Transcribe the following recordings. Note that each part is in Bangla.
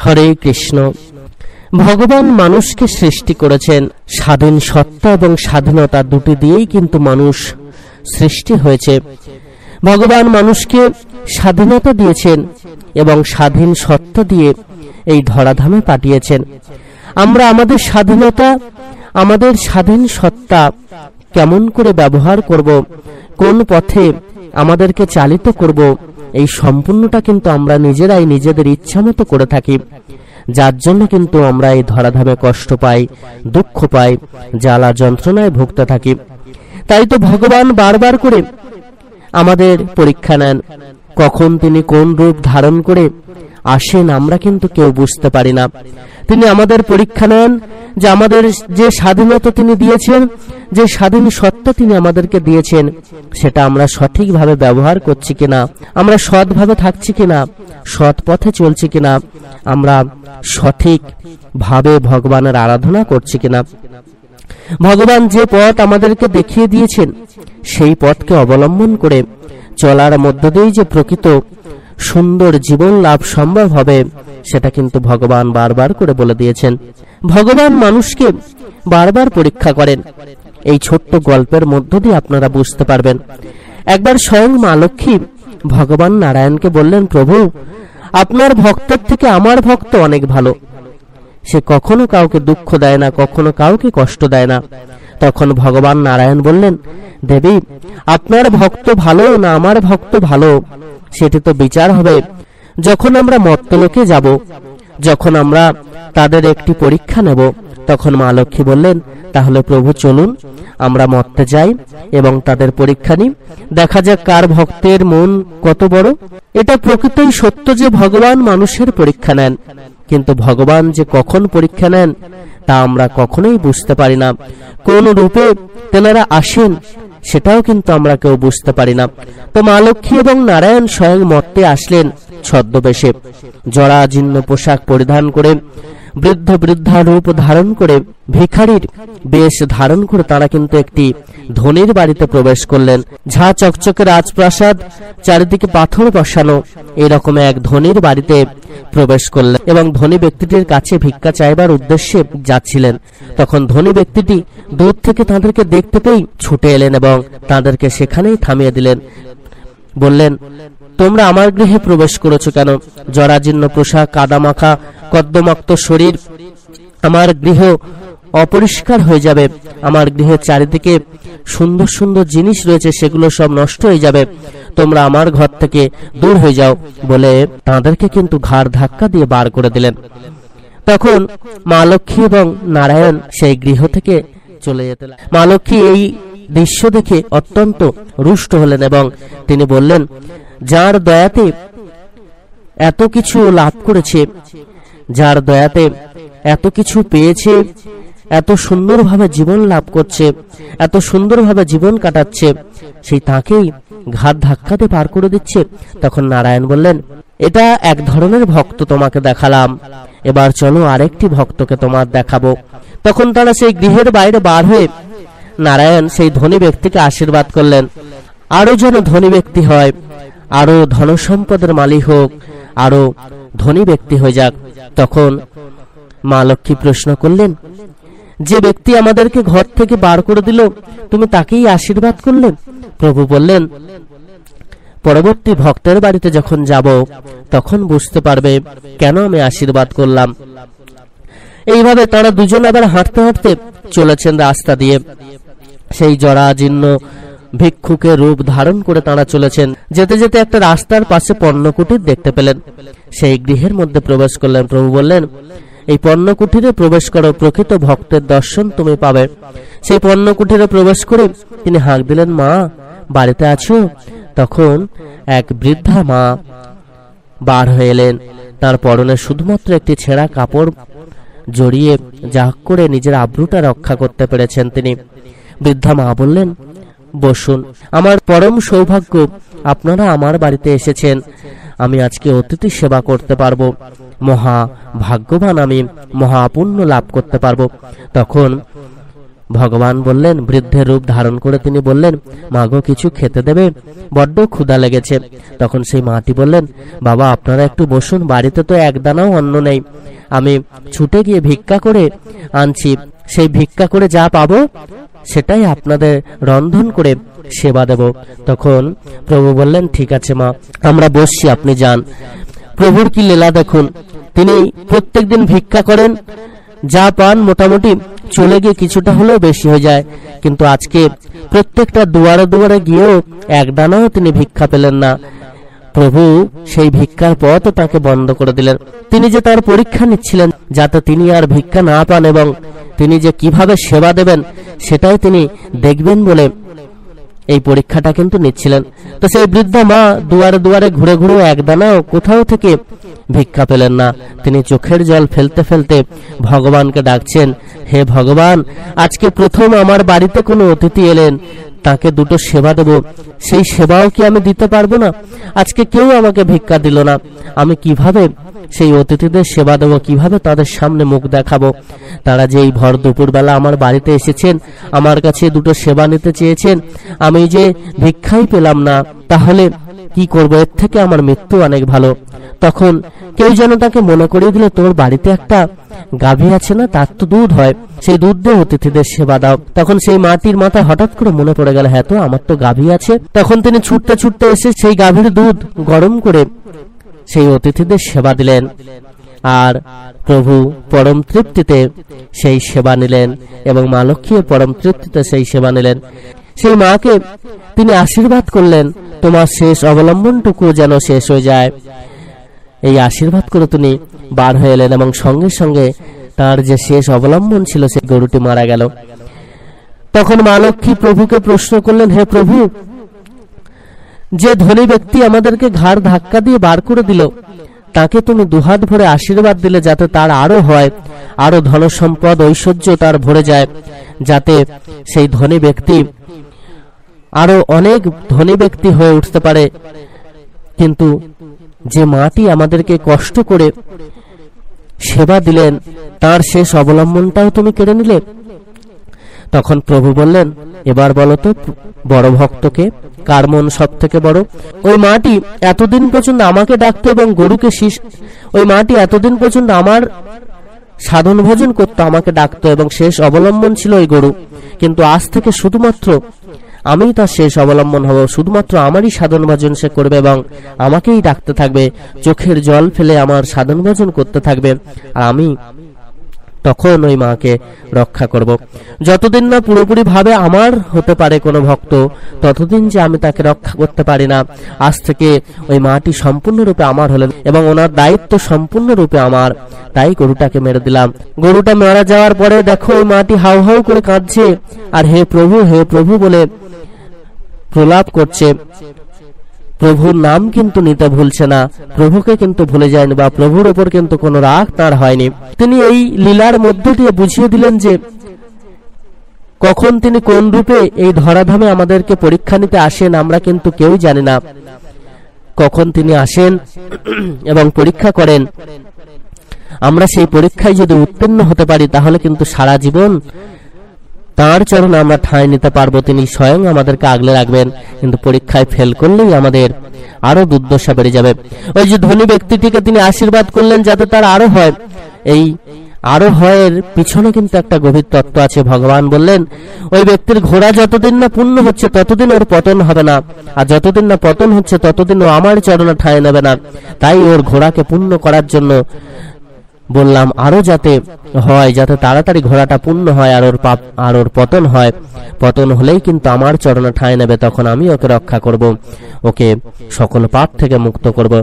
হরে কৃষ্ণ। ভগবান মানুষকে সৃষ্টি করেছেন স্বাধীন সত্তা এবং স্বাধীনতা দুটি দিয়েই কিন্তু মানুষ সৃষ্টি হয়েছে। ভগবান মানুষকে স্বাধীনতা দিয়েছেন এবং স্বাধীন সত্তা দিয়ে এই ধরাধামে পাঠিয়েছেন। আমরা আমাদের স্বাধীনতা, আমাদের স্বাধীন সত্তা কেমন করে ব্যবহার করব, কোন পথে আমাদেরকে চালিত করব, এই সম্পূর্ণটা কিন্তু আমরা নিজেরাই নিজেদের ইচ্ছা মতো করে থাকি, যার জন্য কিন্তু আমরা এই ধরাধামে কষ্ট পাই, দুঃখ পাই, জ্বালা যন্ত্রণায় ভুগতে থাকি। তাই তো ভগবান বারবার করে আমাদের পরীক্ষা নেন। কখন তিনি কোন রূপ ধারণ করে আসেন আমরা কিন্তু কেউ বুঝতে পারি না। তিনি আমাদের পরীক্ষা নেন যে আমাদের যে স্বাধীনতা তিনি দিয়েছেন, যে স্বাধীন সত্তা তিনি আমাদেরকে দিয়েছেন, সেটা আমরা সঠিকভাবে ব্যবহার করছি কিনা, আমরা সৎভাবে থাকছি কিনা, সৎ পথে চলছি কিনা, আমরা সঠিক ভাবে ভগবানের আরাধনা করছি কিনা। ভগবান যে পথ আমাদেরকে দেখিয়ে দিয়েছেন সেই পথকে অবলম্বন করে চলার মধ্য দিয়ে যে প্রকৃত সুন্দর জীবন লাভ সম্ভব হবে সেটা কিন্তু ভগবান বারবার করে বলে দিয়েছেন। ভগবান মানুষকে বারবার পরীক্ষা করেন। এই ছোট্ট গল্পের মধ্য দিয়ে আপনারা বুঝতে পারবেন। একবার স্বয়ং মা লক্ষ্মী ভগবান নারায়ণকে বললেন, প্রভু, আপনার ভক্তের থেকে আমার ভক্ত অনেক ভালো, সে কখনো কাউকে দুঃখ দেয় না, কখনো কাউকে কষ্ট দেয় না। তখন ভগবান নারায়ণ বললেন, দেবী, আপনার ভক্ত ভালো না আমার ভক্ত ভালো সেটি তো বিচার হবে যখন আমরা মর্ত্যলোকে যাব, যখন আমরা তাদের একটি পরীক্ষা নেব। তখন মা লক্ষ্মী বললেন, তাহলে প্রভু চলুন আমরা মর্তে যাই এবং তাদের পরীক্ষা নিই, দেখা যাক কার ভক্তের মন কত বড়। এটা প্রকৃতই সত্য যে ভগবান মানুষের পরীক্ষা নেন, কিন্তু ভগবান যে কখন পরীক্ষা নেন তা আমরা কখনোই বুঝতে পারি না। কোন রূপে তেনারা আসেন সেটাও কিন্তু আমরা কেউ বুঝতে পারি না। তো মা লক্ষ্মী এবং নারায়ণ স্বয়ং মর্তে আসলেন ছদ্মবেশে, জরাজীর্ণ পোশাক পরিধান করে, বৃদ্ধ বৃদ্ধা রূপ ধারণ করে, ভিখারির বেশ ধারণ করে তারা কিন্তু একটি ধনীর বাড়িতে প্রবেশ করলেন। ঝা চকচকে রাজপ্রাসাদ, চারিদিকে পাথর বসানো, এরকম এক ধনীর বাড়িতে প্রবেশ করলেন এবং ধনী ব্যক্তিটির কাছে ভিক্ষা চাইবার উদ্দেশ্যে যাচ্ছিলেন। তখন ধনী ব্যক্তিটি দূর থেকে তাদেরকে দেখতে পেয়ে ছুটে এলেন এবং তাদেরকে সেখানেই থামিয়ে দিলেন। বললেন, তোমরা আমার গৃহে প্রবেশ করেছো কেন? জরাজীর্ণ পোশাক, কাদামাখা, কদ্দমাক্ত শরীর, আমার গৃহ অপরিষ্কার হয়ে যাবে, আমার গৃহের চারিদিকে সুন্দর সুন্দর জিনিস রয়েছে, সেগুলো সব নষ্ট হয়ে যাবে, তোমরা আমার ঘর থেকে দূর হয়ে যাও বলে তাদেরকে কিন্তু ঘাড় ধাক্কা দিয়ে বার করে দিলেন। তখন মা লক্ষ্মী এবং নারায়ণ সেই গৃহ থেকে চলে যেতে লাগলেন। মা লক্ষ্মী এই দৃশ্য দেখে অত্যন্ত রুষ্ট হলেন এবং তিনি বললেন, যার দয়াতে এত কিছু লাভ করেছে, যার দয়াতে এত কিছু পেয়েছে, এত সুন্দরভাবে জীবন লাভ করছে, এত সুন্দরভাবে জীবন কাটাচ্ছে, সেই তাকেই ঘাট ধাক্কাতে পার করে দিচ্ছে। তখন নারায়ণ বললেন, এটা এক ধরনের ভক্ত তোমাকে দেখালাম, এবার চলো আরেকটি ভক্তকে তোমার দেখাবো। তখন তারা সেই গৃহের বাইরে বার হয়ে নারায়ণ সেই ধনী ব্যক্তিকে আশীর্বাদ করলেন, আরো যেন ধনী ব্যক্তি হয়, আরো ধন সম্পদের মালিক হোক, আরো ধনী ব্যক্তি হয়ে যাক। তখন মা লক্ষ্মী প্রশ্ন করলেন, যে ব্যক্তি আমাদেরকে ঘর থেকে বার করে দিল তুমি তাকেই আশীর্বাদ করলে? প্রভু বললেন, পরবর্তী ভক্তের বাড়িতে যখন যাব তখন বুঝতে পারবে কেন আমি আশীর্বাদ করলাম। এইভাবে তারা দুজন আবার হাঁটতে হাঁটতে চলেছেন রাস্তা দিয়ে। সেই জরাজীর্ণ ভিক্ষুকের রূপ ধারণ করে তারা চলেছেন। যেতে যেতে একটা রাস্তার পাশে পণ্যকুটির দেখতে পেলেন, সেই গৃহের মধ্যে প্রবেশ করলেন। প্রভু বললেন, এই পণ্যকুটিরে প্রবেশ করো, প্রকৃত ভক্তের দর্শন তুমি পাবে। সেই পণ্যকুটিরে প্রবেশ করে তিনি হাঁক দিলেন, মা বাড়িতে আছো? তখন এক বৃদ্ধা মা বার হয়ে এলেন। তার পরনে শুধুমাত্র একটি ছেঁড়া কাপড় জড়িয়ে যা করে নিজের আব্রুটা রক্ষা করতে পেরেছেন তিনি। বৃদ্ধা মা বললেন, বসুন, আমার পরম সৌভাগ্য আপনারা আমার বাড়িতে এসেছেন, আমি আজকে অতিথি সেবা করতে পারবো, মহা ভাগ্যবান আমি, মহা পুণ্য লাভ করতে পারবো। তখন ভগবান বললেন, বৃদ্ধের রূপ ধারণ করে তিনি বললেন, মাগো কিছু খেতে দেবে, বড্ড ক্ষুধা লেগেছে। তখন সেই মাটি বললেন, বাবা আপনারা একটু বসুন, বাড়িতে তো এক দানাও অন্ন নেই, আমি ছুটে গিয়ে ভিক্ষা করে আনছি, সেই ভিক্ষা করে যা পাবো সেটাই আপনাদের রন্ধন করে সেবা দেব। তখন প্রভু বললেন, ঠিক আছে মা, আমরা বসছি, আপনি যান। প্রভুর কি লীলা দেখুন, তিনি প্রত্যেকদিন ভিক্ষা করেন, যা পান মোটামুটি চলে গিয়ে কিছুটা হলেও বেশি হয়ে যায়, কিন্তু আজকে প্রত্যেকটা দুয়ারে দুয়ারে গিয়েও এক দানাও তিনি ভিক্ষা পেলেন না। প্রভু সেই ভিক্ষার পথও তাকে বন্ধ করে দিলেন। তিনি যে তার পরীক্ষা নিচ্ছিলেন যাতে তিনি আর ভিক্ষা না পান এবং তিনি যে কিভাবে সেবা দেবেন সেটাই তিনি দেখবেন বলে এই পরীক্ষাটা কিন্তু নিচ্ছিলেন। তো সেই বৃদ্ধা মা দুয়ারে দুয়ারে ঘুরে ঘুরে এক দানাও কোথাও থেকে ভিক্ষা পেলেন না। তিনি চোখের জল ফেলতে ফেলতে ভগবানকে ডাকছেন, হে ভগবান, আজকে প্রথম আমার বাড়িতে কোনো অতিথি এলেন, তাকে দুটো সেবা দেব, সেই সেবাও কি আমি দিতে পারবো না? আজকে কেউ আমাকে ভিক্ষা দিল না, আমি কিভাবে সেই অতিথিদের সেবা দেবো, কিভাবে তাদের সামনে মুখ দেখাবো? তারা যে এই ভর দুপুরবেলা আমার বাড়িতে এসেছেন, আমার কাছে দুটো সেবা নিতে চেয়েছেন, আমি যে ভিক্ষাই পেলাম না, তাহলে কি করবো? এর থেকে আমার মৃত্যু অনেক ভালো। তখন কেউ যেন তাকে মনে করিয়ে দিল, তোর বাড়িতে একটা গাভী আছে না, তার তো দুধ হয়, সেই দুধ দিয়ে অতিথিদের সেবা দাও। তখন সেই মাটির মাথায় হঠাৎ করে মনে পড়ে গেল, হ্যাঁ তো আমার তো গাভী আছে। তখন তিনি ছুটতে ছুটতে এসে সেই গাভীর দুধ গরম করে সেই অতিথিদের সেবা দিলেন। আর প্রভু পরম তৃপ্তিতে সেই সেবা নিলেন এবং মা লক্ষ্মী পরম তৃপ্তিতে সেই সেবা নিলেন। সেই মাকে তিনি আশীর্বাদ করলেন, তোমার শেষ অবলম্বনটুকু যেন শেষ হয়ে যায়। এই আশীর্বাদ করে তিনি বার হয়ে এলেন এবং সঙ্গে সঙ্গে তার যে শেষ অবলম্বন ছিল সেই গরুটি মারা গেল। তখন মা লক্ষ্মী প্রভুকে প্রশ্ন করলেন, হে প্রভু, যে ধনী ব্যক্তি আমাদেরকে ঘাড় ধাক্কা দিয়ে বার করে দিল, তাকে তুমি দুহাত ভরে আশীর্বাদ দিলে যাতে তার আরো হয়, আরো ধন সম্পদ ঐশ্বর্য তার ভরে যায়, যাতে সেই ধনী ব্যক্তি আরো অনেক ধনী ব্যক্তি হয়ে উঠতে পারে। কিন্তু যে মাটি আমাদেরকে কষ্ট করে সেবা দিলেন, তার শেষ অবলম্বনটাও তুমি কেড়ে নিলে। তখন প্রভু বললেন, এবার বলো তো বড় ভক্তকে, কার মন সব থেকে বড়? ওই মাটি এতদিন পর্যন্ত আমাকে ডাকতো এবং গরুকে ওই মাটি এতদিন পর্যন্ত আমার সাধন ভোজন করতো, আমাকে ডাকতো এবং শেষ অবলম্বন ছিল ওই গরু। কিন্তু আজ থেকে শুধুমাত্র আমি তার শেষ অবলম্বন হব, শুধুমাত্র আমারই সাধন ভজন সে করবে এবং আমাকেই ডাকতে থাকবে, চোখের জল ফেলে আমার সাধন ভজন করতে থাকবে, আর আমি তখন ওই মাকে রক্ষা করব। যতদিন না পুরোপুরি ভাবে আমার হতে পারে কোনো ভক্ত, ততদিন যে আমি তাকে রক্ষা করতে পারি না। আজ থেকে ওই মাটি সম্পূর্ণরূপে আমার হলেন এবং ওনার দায়িত্ব সম্পূর্ণরূপে আমার। তাই গরুটাকে মেরে দিলাম। গরুটা মারা যাওয়ার পরে দেখো ওই মাটি হাউ হাউ করে কাঁদছে আর হে প্রভু বলে প্রলাপ করছে। প্রভুর নাম কিন্তু নিতে ভুলছে না, প্রভুকে কিন্তু ভুলে যায়নি, বা প্রভুর উপর কিন্তু কোনো রাগ তার হয়নি। তিনি এই লীলার মধ্য দিয়ে বুঝিয়ে দিলেন যে কখন তিনি কোন রূপে এই ধরাধামে আমাদেরকে পরীক্ষা নিতে আসেন আমরা কিন্তু কেউ জানি না। কখন তিনি আসেন এবং পরীক্ষা করেন, আমরা সেই পরীক্ষায় যদি উত্তীর্ণ হতে পারি তাহলে কিন্তু সারা জীবন তার চরণে আমরা ঠাঁই নিতে পারবো, তিনি স্বয়ং আমাদেরকে আগলে রাখবেন। কিন্তু পরীক্ষায় ফেল করলেই আমাদের আরো দুর্দশা বেড়ে যাবে। ওই যে ধনী ব্যক্তিটিকে তিনি আশীর্বাদ করলেন যাতে তার আরো হয়, এই আরো হয়ের পিছনে কিন্তু একটা গভীর তত্ত্ব আছে। ভগবান বললেন, ওই ব্যক্তির ঘোড়া যতদিন না পূর্ণ হচ্ছে ততদিন ওর পতন হবে না, আর যতদিন না পতন হচ্ছে ততদিন ও আমার চরণে ঠাঁই নেবে না। তাই ওর ঘোড়াকে পূর্ণ করার জন্য বললাম আরো যাতে হয়, যাতে তাড়াতাড়ি ঘোড়াটা পূর্ণ হয় আর ওর পতন হয়। পতন হলেই কিন্তু আমার চরণে ঠাঁই নেবে, তখন আমি ওকে রক্ষা করব, ওকে সকল পাপ থেকে মুক্ত করব।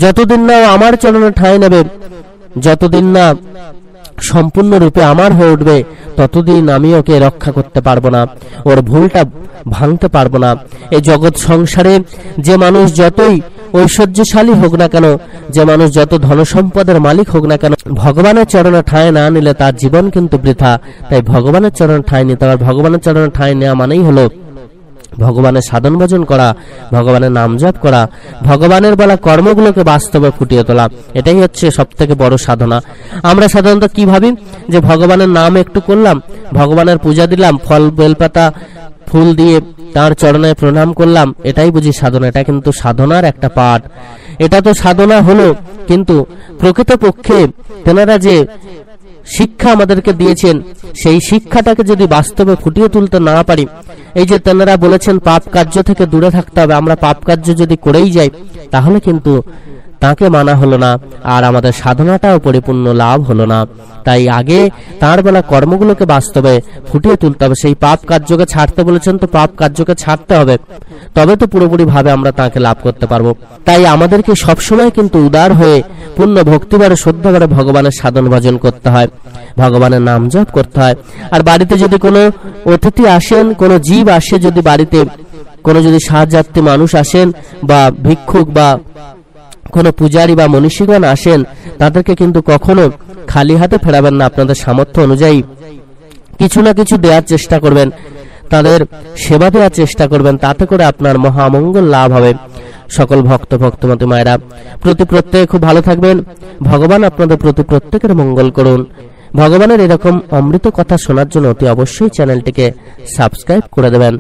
যতদিন না আমার চরণে ঠাঁই নেবে, যতদিন না সম্পূর্ণরূপে আমার হয়ে উঠবে, ততদিন আমি ওকে রক্ষা করতে পারবো না, ওর ভুলটা ভাঙতে পারবো না। এই জগৎ সংসারে যে মানুষ যতই ঐশ্বর্যশালী হোক না কেন, যে মানুষ যত ধনসম্পদের মালিক হোক না কেন, ভগবানের চরণে ঠাঁই না নিলে তার জীবন কিন্তু বৃথা। তাই ভগবানের চরণে ঠাঁই নিতে হবে। ভগবানের চরণে ঠাঁই নেওয়া মানেই হলো ভগবানের সাধন ভজন করা, ভগবানের নাম জপ করা, ভগবানের বলা কর্মগুলোকে বাস্তবে ফুটিয়ে তোলা, এটাই হচ্ছে সবথেকে বড় সাধনা। আমরা সাধারণত কি ভাবি যে ভগবানের নাম একটু করলাম, ভগবানের পূজা দিলাম, ফল বেলপাতা ফুল দিয়ে তার চরণে প্রণাম করলাম, এটাই বুঝি সাধনা। এটা কিন্তু সাধনার একটা পাঠ। এটা তো সাধনা হলো, কিন্তু প্রকৃতপক্ষে তেনারা যে শিক্ষা আমাদেরকে দিয়েছেন, সেই শিক্ষাটাকে যদি বাস্তবে ফুটিয়ে তুলতে না পারি, এই যে তেনারা বলেছেন পাপ কার্য থেকে দূরে থাকতে হবে, আমরা পাপ কার্য যদি করেই যাই তাহলে কিন্তু তাকে মানা হলো না, আর আমাদের সাধনাটাও পরিপূর্ণ লাভ হলো না। তাই আগে তার বেলা কর্মগুলোকে বাস্তবে ফুটিয়ে তুলতে হবে। সেই পাপ কার্যকে ছাড়তে বলেছেন, তো পাপ কার্যকে ছাড়তে হবে, তবে তো পুরোপুরি ভাবে আমরা তাকে লাভ করতে পারবো। তাই আমাদেরকে সবসময় কিন্তু উদার হয়ে পূর্ণ ভক্তিবারে শ্রদ্ধাবারে ভগবানের সাধন ভজন করতে হয়, ভগবানের নাম জপ করতে হয়। আর বাড়িতে যদি কোনো অতিথি আসেন, কোনো জীব আসে, যদি বাড়িতে কোনো যদি সাহায্যার্থী মানুষ আসেন বা ভিক্ষুক বা কোনো পূজারী বা মনীষীগণ আসেন, তাদেরকে কিন্তু কখনো খালি হাতে ফেরাবেন না। আপনাদের সামর্থ্য অনুযায়ী কিছু না কিছু দেওয়ার চেষ্টা করবেন, তাদের সেবা দেওয়ার চেষ্টা করবেন, তাতে করে আপনার মহামঙ্গল লাভ হবে। সকল ভক্ত ভক্তমতী মায়েরা প্রত্যেকে খুব ভালো থাকবেন। ভগবান আপনাদের প্রত্যেকের মঙ্গল করুন। ভগবানের এরকম অমৃত কথা শোনার জন্য অতি অবশ্যই চ্যানেলটিকে সাবস্ক্রাইব করে দেবেন।